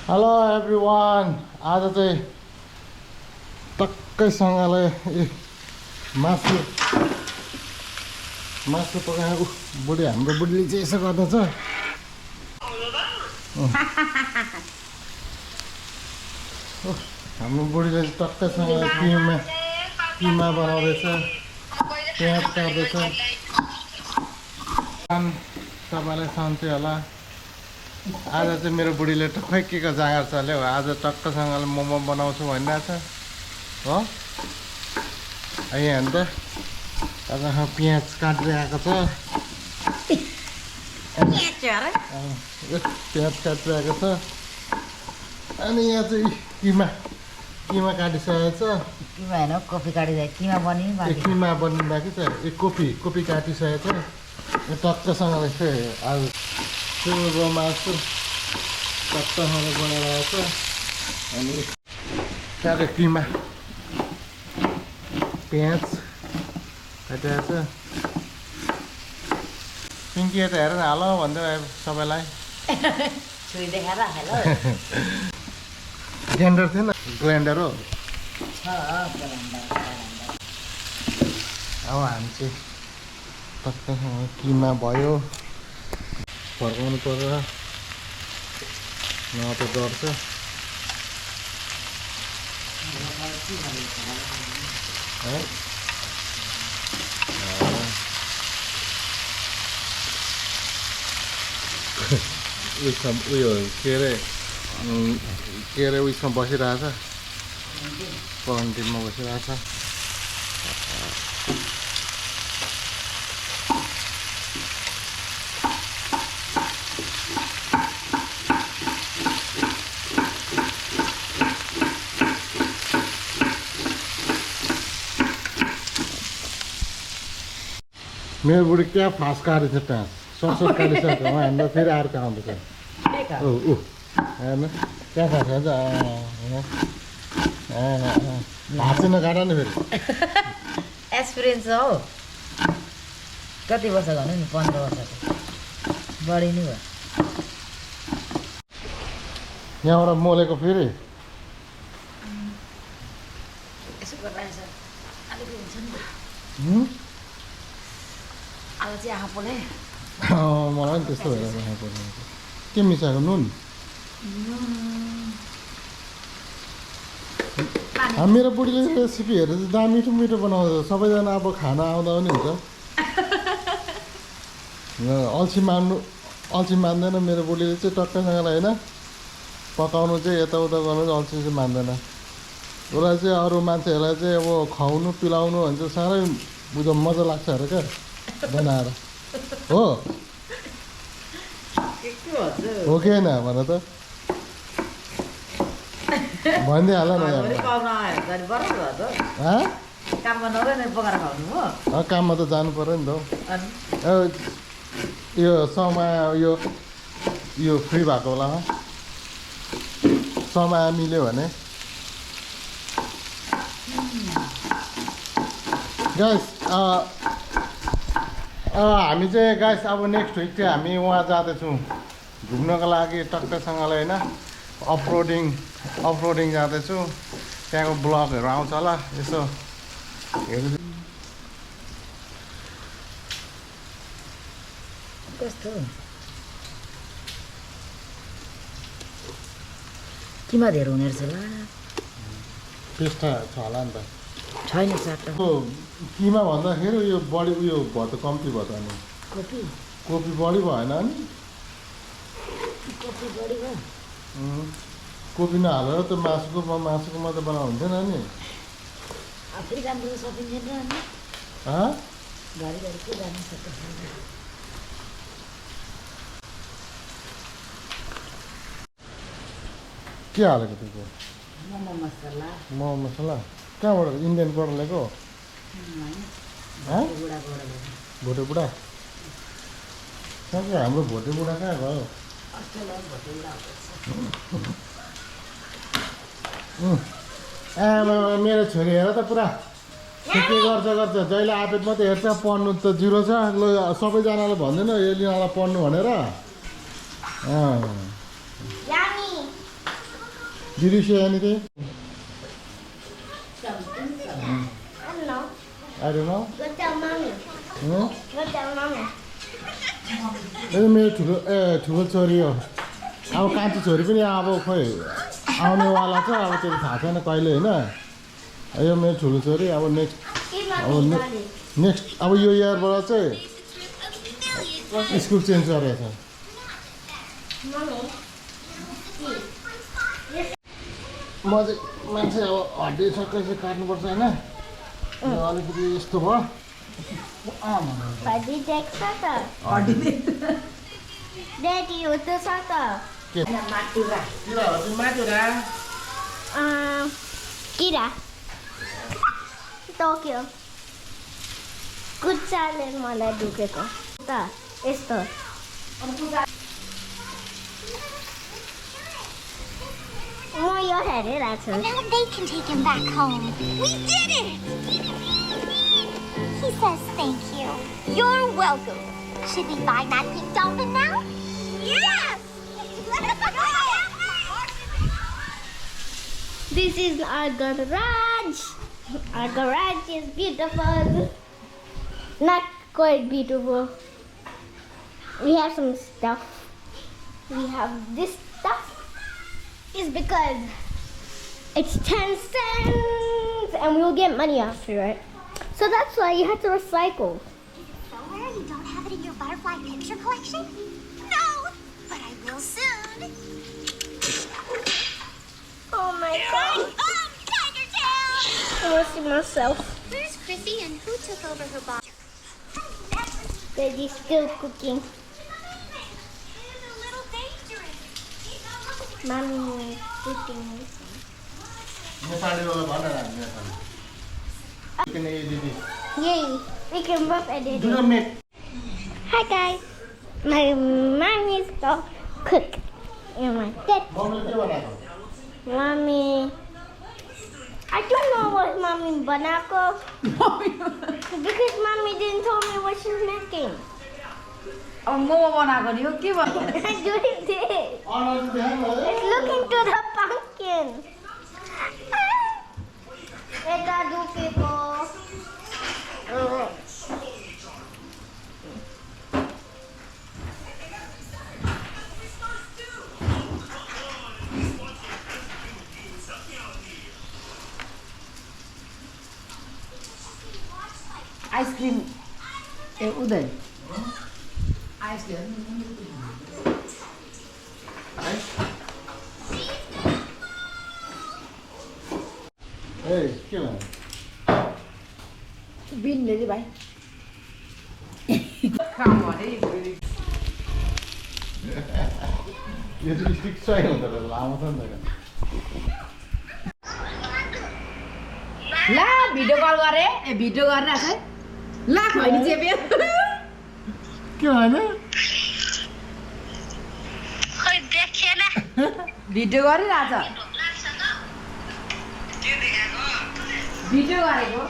Hello everyone आज चाहिँ टक्कैसँगले मासु पकाएको बुढी हाम्रो बुढीले चाहिँ यसो गर्दैछ हाम्रो बुढीले टक्कैसँगले किमा बनाउँदैछ प्याज काट्दैछ तपाईँलाई सन्चै होला आज चाहिँ मेरो बुढीले टक्कै के को जाँगर चल्यो आज टक्कसँगले मोमो बनाउँछु भनिरहेछ हो यहाँ त तपाईँ प्याज काटिरहेको छ प्याज काटिरहेको छ अनि यहाँ चाहिँ किमा काटिसकेको छ किमा होइन कफी काटिदिएको किमा बनिनु बाँकी किमा बनिनु बाँकी छ कोपी काटिसकेको छ टक्कसँगले चाहिँ आज सुँगुरको मासु टक्कसँगले बनाइरहेको छ अनि त्यहाँको किमा प्याज काटिरहेको छ पिङ्की त हेर न हालो भन्दै सबैलाई छुई देखाएर हेलो ग्राइन्डर थिएन ग्राइन्डर हो अब हामी चाहिँ टक्कसँग किमा भयो फर्काउनु पर्छ न त डढ्छ है उयो के अरे उयसमा बसिरहेछ क्वारेन्टिनमा बसिरहेछ मेरो बुढी क्या फास्ट काटेछ त्यहाँ सरसर काटिसक्यो उहाँहरू फेरि अर्को आउँदैछ हेर्नु त्यहाँ खान्छ हात चाहिँ नकाट नि फेरि एक्सपिरियन्स हो कति वर्ष गर्नु नि 15 वर्षको बढी नै भयो यहाँबाट मोलेको फेरि यसो गरिरहेछ अलिकति हुन्छ नि त आज चाहिँ आँखा पोले मलाई पनि त्यस्तो भएर के मिसाएको नुन मेरो बुढीले रेसिपीहरू चाहिँ दामी मिठो मिठो बनाउँछ सबैजना अब खाना आउँदा पनि हुन्छ अल्छी मान्दैन मेरो बुढीले चाहिँ टक्कैसँगलाई होइन पकाउनु चाहिँ यताउता गर्नु चाहिँ अल्छी चाहिँ मान्दैन उसलाई चाहिँ अरू मान्छेहरूलाई चाहिँ अब खुवाउनु पिलाउनु भने चाहिँ साह्रै बुझ मजा लाग्छ अरे क्या बनाएर हो कि होइन भन त भनिदिइहाल न काममा त जानु पऱ्यो नि त यो समय यो फ्री भएको बेलामा समय मिल्यो भने गाइस हामी चाहिँ गाइस अब नेक्स्ट विक चाहिँ हामी उहाँ जाँदैछौँ घुम्नको लागि टक्कैसँगले होइन अफरोडिङ जाँदैछु त्यहाँको ब्लगहरू आउँछ होला यसो हेर्नु कस्तो किमा धेरै हुने रहेछ होला पेस्टा छ होला नि त छैन चारवटा किमा भन्दाखेरि उयो बढी उयो भयो त कम्ती भयो त अनि कोपी बढी भएन अनि कोपी नहालेर त मासुको मात्रै बनाउनु हुन्थेन नि के हालेको त्यो मोमो मसला कहाँबाट इन्डियनबाट ल्याएको भोटे बुढा कहाँ हाम्रो भोटे बुढा कहाँ गयो आमा मेरो छोरी हेर त पुरा के गर्छ जहिले आपेट मात्रै हेर्छ पढ्नु त जिरो छ ल सबैजनाले भन्दैन एलिनालाई पढ्नु भनेर Did you say anything? I don't know. I don't know. Go tell mommy. Huh? Go tell mommy. यो मेरो ठुलो छोरी हो अब कान्छी छोरी पनि अब खोइ आउनेवाला छ अब त्यो थाहा छैन कहिले होइन यो मेरो ठुलो छोरी अब नेक्स्ट Give अब mommy money. नेक्स्ट अब यो इयरबाट चाहिँ स्कुल चेन्ज गरेको छ Mommy. म चाहिँ मान्छे अब हड्डी सबै चाहिँ काट्नुपर्छ होइन यो अलिकति यस्तो भयो Daddy, take sata. Daddy, you do sata. माटुरा Kira. Tokyo. Good challenge, मलाई दुखेको त यस्तो म यो हेरिरहेको छु Now they can take him back home. We did it! He says thank you. You're welcome. Should we find that pink dolphin now? Yes! This is our garage. Our garage is beautiful. Not quite beautiful. We have some stuff. We have this stuff. Is because it's 10 cents and we'll get money after it. So that's why you have to recycle. Somewhere you don't have it in your butterfly picture collection? No, but I will soon. Oh my god. Tiger tail! I want to see myself. Where's Chrissy and who took over her box? Daddy's still cooking. It's a little dangerous. Mommy is cooking. नेपालीवाला भन न नेपाली किन दिदी Yay, we can both edit Do it. the make. Hi guys, my mom is the cook and my dad. मम्मीले के बनाएको Mommy, I don't know what mommy banako because mommy didn't tell me what she's making. अब मोमो बनाएको नि हो के भन्नु I'm doing this. अनुहार चाहिँ देखाउनु है It's looking to the pumpkin. Eta dukeko. Ice cream ए उदय आइसक्रिम ए के भयो बिन ले भाइ खाऊ भने यो चाहिँ स्टिक चाहियो हुँदो रहेछ लामो छ नि त ला भिडियो कल गरे ए भिडियो गरिरहेको छ है ला खैनी चेप्यो के होइन खोइ देखेन भिडियो गरिरहेछ भिडियो गरेको